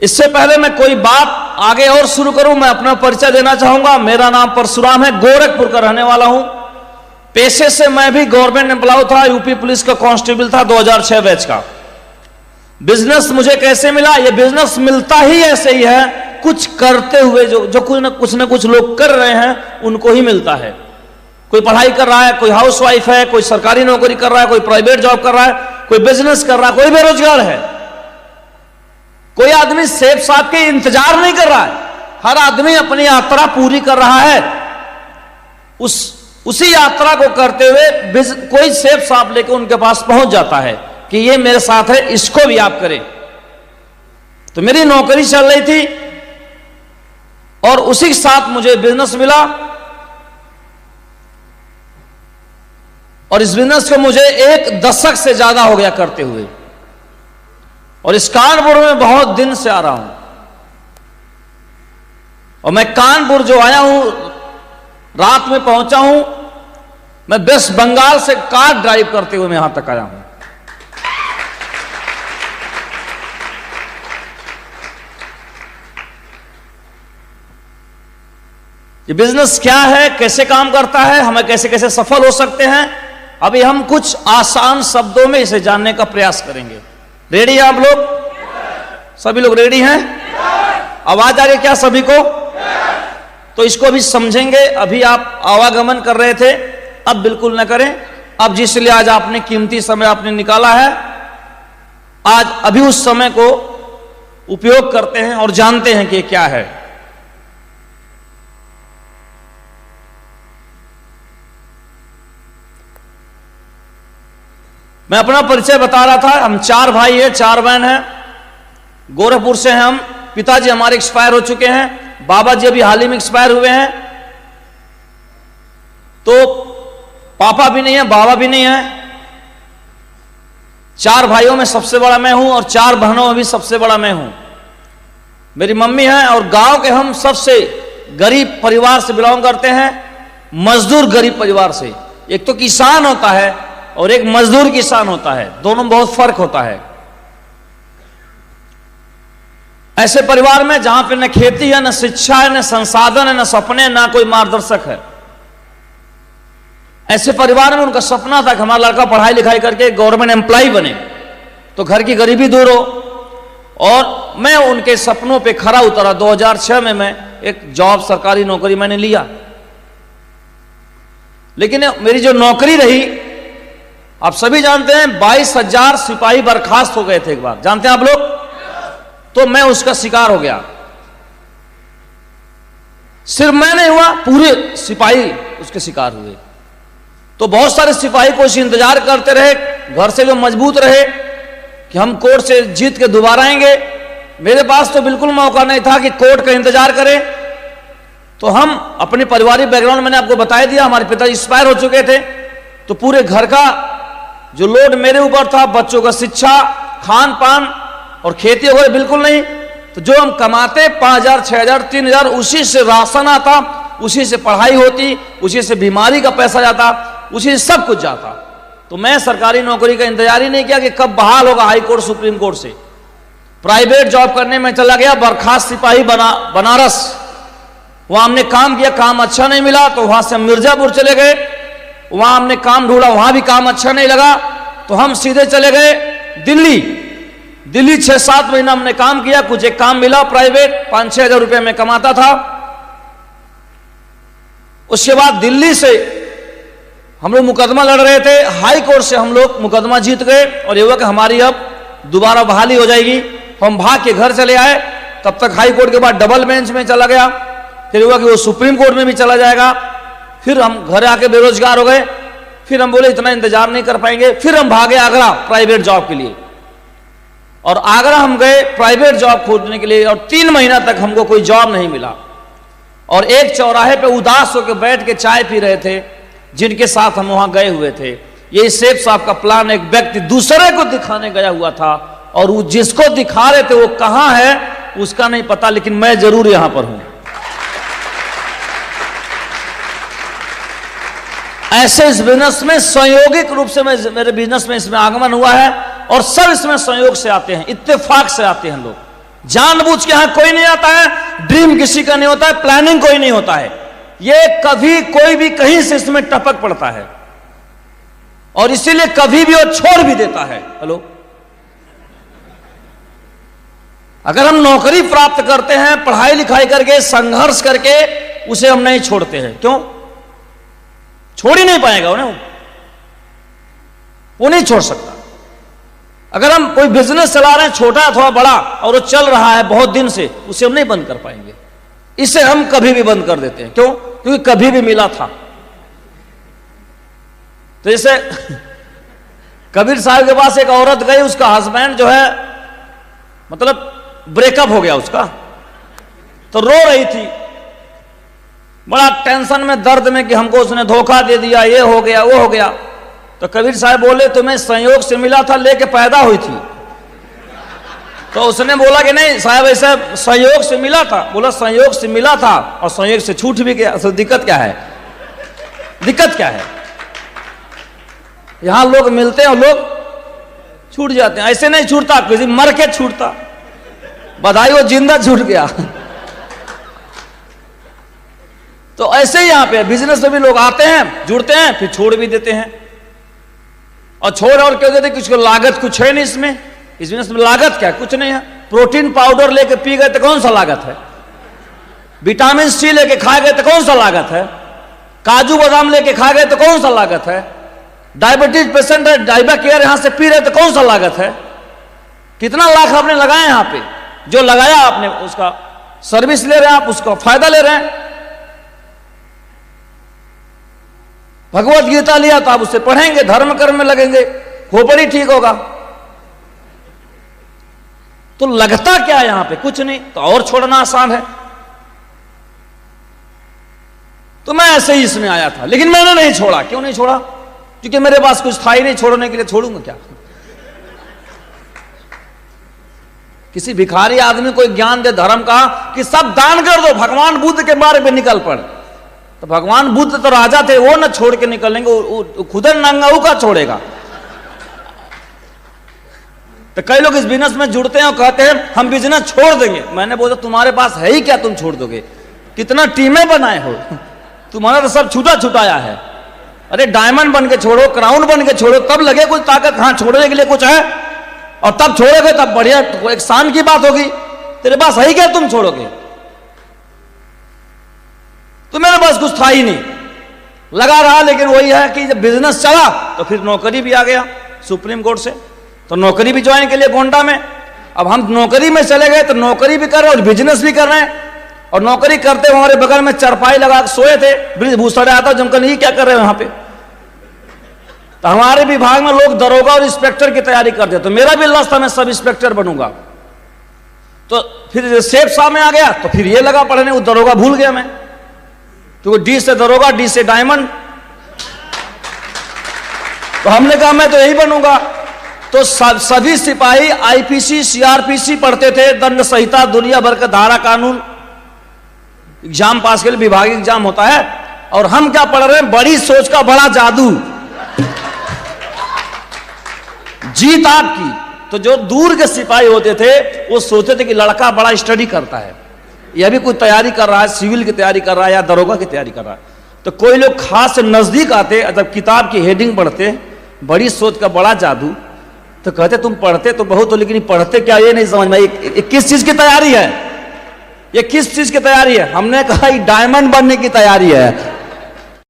इससे पहले मैं कोई बात आगे और शुरू करूं, मैं अपना परिचय देना चाहूंगा। मेरा नाम परशुराम है, गोरखपुर का रहने वाला हूं। पेशे से मैं भी गवर्नमेंट एम्प्लॉय था, यूपी पुलिस का कांस्टेबल था 2006 बैच का। बिजनेस मुझे कैसे मिला? ये बिजनेस मिलता ही ऐसे ही है, कुछ करते हुए। जो कुछ न कुछ लोग कर रहे हैं उनको ही मिलता है। कोई पढ़ाई कर रहा है, कोई हाउसवाइफ है, कोई सरकारी नौकरी कर रहा है, कोई प्राइवेट जॉब कर रहा है, कोई बिजनेस कर रहा है, कोई बेरोजगार है। कोई आदमी सेठ साहब के इंतजार नहीं कर रहा है, हर आदमी अपनी यात्रा पूरी कर रहा है। उसी यात्रा को करते हुए कोई सेठ साहब लेके उनके पास पहुंच जाता है कि ये मेरे साथ है, इसको भी आप करें। तो मेरी नौकरी चल रही थी और उसी के साथ मुझे बिजनेस मिला, और इस बिजनेस को मुझे 1 दशक से ज्यादा हो गया करते हुए, और इस कानपुर में बहुत दिन से आ रहा हूं। और मैं कानपुर जो आया हूं, रात में पहुंचा हूं, मैं वेस्ट बंगाल से कार ड्राइव करते हुए मैं यहां तक आया हूं। ये बिजनेस क्या है, कैसे काम करता है, हमें कैसे कैसे सफल हो सकते हैं, अभी हम कुछ आसान शब्दों में इसे जानने का प्रयास करेंगे। रेडी हैं आप लोग? सभी लोग रेडी हैं? आवाज आ रही क्या सभी को? तो इसको भी समझेंगे। अभी आप आवागमन कर रहे थे, अब बिल्कुल ना करें। अब जिसलिए आज आपने कीमती समय आपने निकाला है, आज अभी उस समय को उपयोग करते हैं और जानते हैं कि ये क्या है। मैं अपना परिचय बता रहा था। हम 4 भाई हैं, 4 बहन हैं, गोरखपुर से हैं हम। पिताजी हमारे एक्सपायर हो चुके हैं, बाबा जी अभी हाल ही में एक्सपायर हुए हैं। तो पापा भी नहीं है, बाबा भी नहीं है। 4 भाइयों में सबसे बड़ा मैं हूं और 4 बहनों में भी सबसे बड़ा मैं हूं। मेरी मम्मी है, और गांव के हम सबसे गरीब परिवार से बिलोंग करते हैं, मजदूर गरीब परिवार से। एक तो किसान होता है और एक मजदूर किसान होता है, दोनों में बहुत फर्क होता है। ऐसे परिवार में जहां पे न खेती है, न शिक्षा है, न संसाधन है, न सपने, न कोई मार्गदर्शक है, ऐसे परिवार में उनका सपना था कि हमारा लड़का पढ़ाई लिखाई करके गवर्नमेंट एम्प्लॉय बने तो घर की गरीबी दूर हो। और मैं उनके सपनों पे खरा उतरा। 2006 में मैं एक जॉब, सरकारी नौकरी मैंने लिया। लेकिन मेरी जो नौकरी रही, आप सभी जानते हैं, 22,000 सिपाही बर्खास्त हो गए थे एक बार, जानते हैं आप लोग? तो मैं उसका शिकार हो गया। सिर्फ मैं नहीं हुआ, पूरे सिपाही उसके शिकार हुए। तो बहुत सारे सिपाही को इंतजार करते रहे, घर से जो मजबूत रहे कि हम कोर्ट से जीत के दोबारा आएंगे। मेरे पास तो बिल्कुल मौका नहीं था कि कोर्ट का इंतजार करें। तो हम अपने पारिवारिक बैकग्राउंड मैंने आपको बता दिया, हमारे पिताजी एक्सपायर हो चुके थे। तो पूरे घर का जो लोड मेरे ऊपर था, बच्चों का शिक्षा, खान पान और खेती वगैरह बिल्कुल नहीं। तो जो हम कमाते 5,000, 6,000, 3,000, उसी से राशन आता, उसी से पढ़ाई होती, उसी से बीमारी का पैसा जाता, उसी से सब कुछ जाता। तो मैं सरकारी नौकरी का इंतजार ही नहीं किया कि कब बहाल होगा हाई कोर्ट, सुप्रीम कोर्ट से। प्राइवेट जॉब करने में चला गया, बर्खास्त सिपाही बनारस। वहां हमने काम किया, काम अच्छा नहीं मिला, तो वहां से हम मिर्जापुर चले गए। वहां हमने काम ढूंढा, वहां भी काम अच्छा नहीं लगा, तो हम सीधे चले गए दिल्ली 6-7 महीना हमने काम किया। कुछ एक काम मिला प्राइवेट, 5-6 हजार रुपए में कमाता था। उसके बाद दिल्ली से हम लोग मुकदमा लड़ रहे थे, हाई कोर्ट से हम लोग मुकदमा जीत गए, और ये हुआ कि हमारी अब दोबारा बहाली हो जाएगी। हम भाग के घर चले आए। तब तक हाई कोर्ट के बाद डबल बेंच में चला गया, फिर हुआ कि वो सुप्रीम कोर्ट में भी चला जाएगा। फिर हम घर आके बेरोजगार हो गए। फिर हम बोले इतना इंतजार नहीं कर पाएंगे, फिर हम भागे आगरा प्राइवेट जॉब के लिए। और आगरा हम गए प्राइवेट जॉब खोजने के लिए, और 3 महीना तक हमको कोई जॉब नहीं मिला। और एक चौराहे पे उदास होकर बैठ के चाय पी रहे थे, जिनके साथ हम वहां गए हुए थे। ये सेठ साहब का प्लान, एक व्यक्ति दूसरे को दिखाने गया हुआ था, और वो जिसको दिखा रहे थे वो कहां है उसका नहीं पता, लेकिन मैं जरूर यहां पर हूं। ऐसे इस बिजनेस में संयोगिक रूप से मेरे बिजनेस में इसमें आगमन हुआ है, और सब इसमें संयोग से आते हैं, इत्तेफाक से आते हैं लोग। जानबूझ के यहां कोई नहीं आता है, ड्रीम किसी का नहीं होता है, प्लानिंग कोई नहीं होता है, ये कभी कोई भी कहीं से इसमें टपक पड़ता है और इसीलिए कभी भी वो छोड़ भी देता है। हेलो, अगर हम नौकरी प्राप्त करते हैं पढ़ाई लिखाई करके संघर्ष करके, उसे हम नहीं छोड़ते हैं। क्यों? छोड़ ही नहीं पाएगा उन्हें, वो नहीं छोड़ सकता। अगर हम कोई बिजनेस चला रहे हैं छोटा अथवा बड़ा और वो चल रहा है बहुत दिन से, उसे हम नहीं बंद कर पाएंगे। इसे हम कभी भी बंद कर देते हैं। क्यों? क्योंकि कभी भी मिला था। तो जैसे कबीर साहब के पास एक औरत गई, उसका हस्बैंड जो है मतलब ब्रेकअप हो गया उसका, तो रो रही थी बड़ा टेंशन में, दर्द में कि हमको उसने धोखा दे दिया, ये हो गया वो हो गया। तो कबीर साहब बोले तुम्हें संयोग से मिला था, लेके पैदा हुई थी? तो उसने बोला कि नहीं साहब ऐसा संयोग से मिला था। बोला संयोग से मिला था और संयोग से छूट भी गया, तो दिक्कत क्या है? दिक्कत क्या है? यहां लोग मिलते हैं और लोग छूट जाते हैं। ऐसे नहीं छूटता, किसी मर के छूटता। बधाई वो जिंदा छूट गया। तो ऐसे ही यहां पे बिजनेस में भी लोग आते हैं, जुड़ते हैं, फिर छोड़ भी देते हैं। और छोड़ और क्यों देते? किसी को लागत कुछ है नहीं इसमें। इस बिजनेस में लागत क्या? कुछ नहीं है। प्रोटीन पाउडर लेके पी गए तो कौन सा लागत है? विटामिन सी लेके खा गए तो कौन सा लागत है? काजू बादाम लेके खा गए तो कौन सा लागत है? डायबिटीज पेशेंट है, डायबा केयर यहां से पी रहे तो कौन सा लागत है? कितना लाख आपने लगाया यहां पे? जो लगाया आपने उसका सर्विस ले रहे हैं आप, उसका फायदा ले रहे हैं। भगवत गीता लिया तो आप उससे पढ़ेंगे, धर्म कर्म में लगेंगे, खोपड़ी ठीक होगा। तो लगता क्या है यहां पे? कुछ नहीं। तो और छोड़ना आसान है। तो मैं ऐसे ही इसमें आया था, लेकिन मैंने नहीं छोड़ा। क्यों नहीं छोड़ा? क्योंकि मेरे पास कुछ था ही नहीं छोड़ने के लिए। छोड़ूंगा क्या? किसी भिखारी आदमी को ज्ञान दे धर्म का कि सब दान कर दो, भगवान बुद्ध के बारे में निकल पड़। तो भगवान बुद्ध तो राजा थे, वो न छोड़ के निकलेंगे, खुद नंगा का छोड़ेगा। तो कई लोग इस बिजनेस में जुड़ते हैं और कहते हैं हम बिजनेस छोड़ देंगे। मैंने बोला तुम्हारे पास है ही क्या तुम छोड़ दोगे? कितना टीमें बनाए हो, तुम्हारा तो सब छूटा छुटाया है। अरे डायमंड बन के छोड़ो, क्राउन बन के छोड़ो, तब लगे कुछ ताकत। हाँ, छोड़ने के लिए कुछ है और तब छोड़ोगे तब बढ़िया, एक शान की बात होगी। तेरे पास है ही क्या तुम छोड़ोगे? तो मेरे पास कुछ था ही नहीं, लगा रहा। लेकिन वही है कि जब बिजनेस चला तो फिर नौकरी भी आ गया सुप्रीम कोर्ट से, तो नौकरी भी ज्वाइन के लिए गोंडा में। अब हम नौकरी में चले गए तो नौकरी भी कर रहे हैं और बिजनेस भी कर रहे हैं। और नौकरी करते हमारे बगल में चरपाई लगा सोए थे, ब्रिजभूषण आता जमकर, ये क्या कर रहे हो यहाँ पे? तो हमारे विभाग में लोग दरोगा और इंस्पेक्टर की तैयारी करते, तो मेरा भी लक्ष्य था मैं सब इंस्पेक्टर बनूंगा। तो फिर सेफ साहब में आ गया तो फिर ये लगा पढ़ने, वो दरोगा भूल गया मैं, क्योंकि डी से दरोगा, डी से डायमंड। तो हमने कहा मैं तो यही बनूंगा। तो सभी सिपाही आईपीसी सीआरपीसी पढ़ते थे, दंड संहिता, दुनिया भर का धारा कानून, एग्जाम पास के लिए विभागीय एग्जाम होता है। और हम क्या पढ़ रहे हैं? बड़ी सोच का बड़ा जादू, जीत आपकी। तो जो दूर के सिपाही होते थे वो सोचते थे कि लड़का बड़ा स्टडी करता है, यह भी कोई तैयारी कर रहा है, सिविल की तैयारी कर रहा है या दरोगा की तैयारी कर रहा है। तो कोई लोग खास से नजदीक आते, जब किताब की हेडिंग पढ़ते बड़ी सोच का बड़ा जादू, तो कहते तुम पढ़ते तो बहुत हो लेकिन पढ़ते क्या ये नहीं समझ में। ये किस चीज की तैयारी है? ये किस चीज की तैयारी है? हमने कहा ये डायमंड बनने की तैयारी है।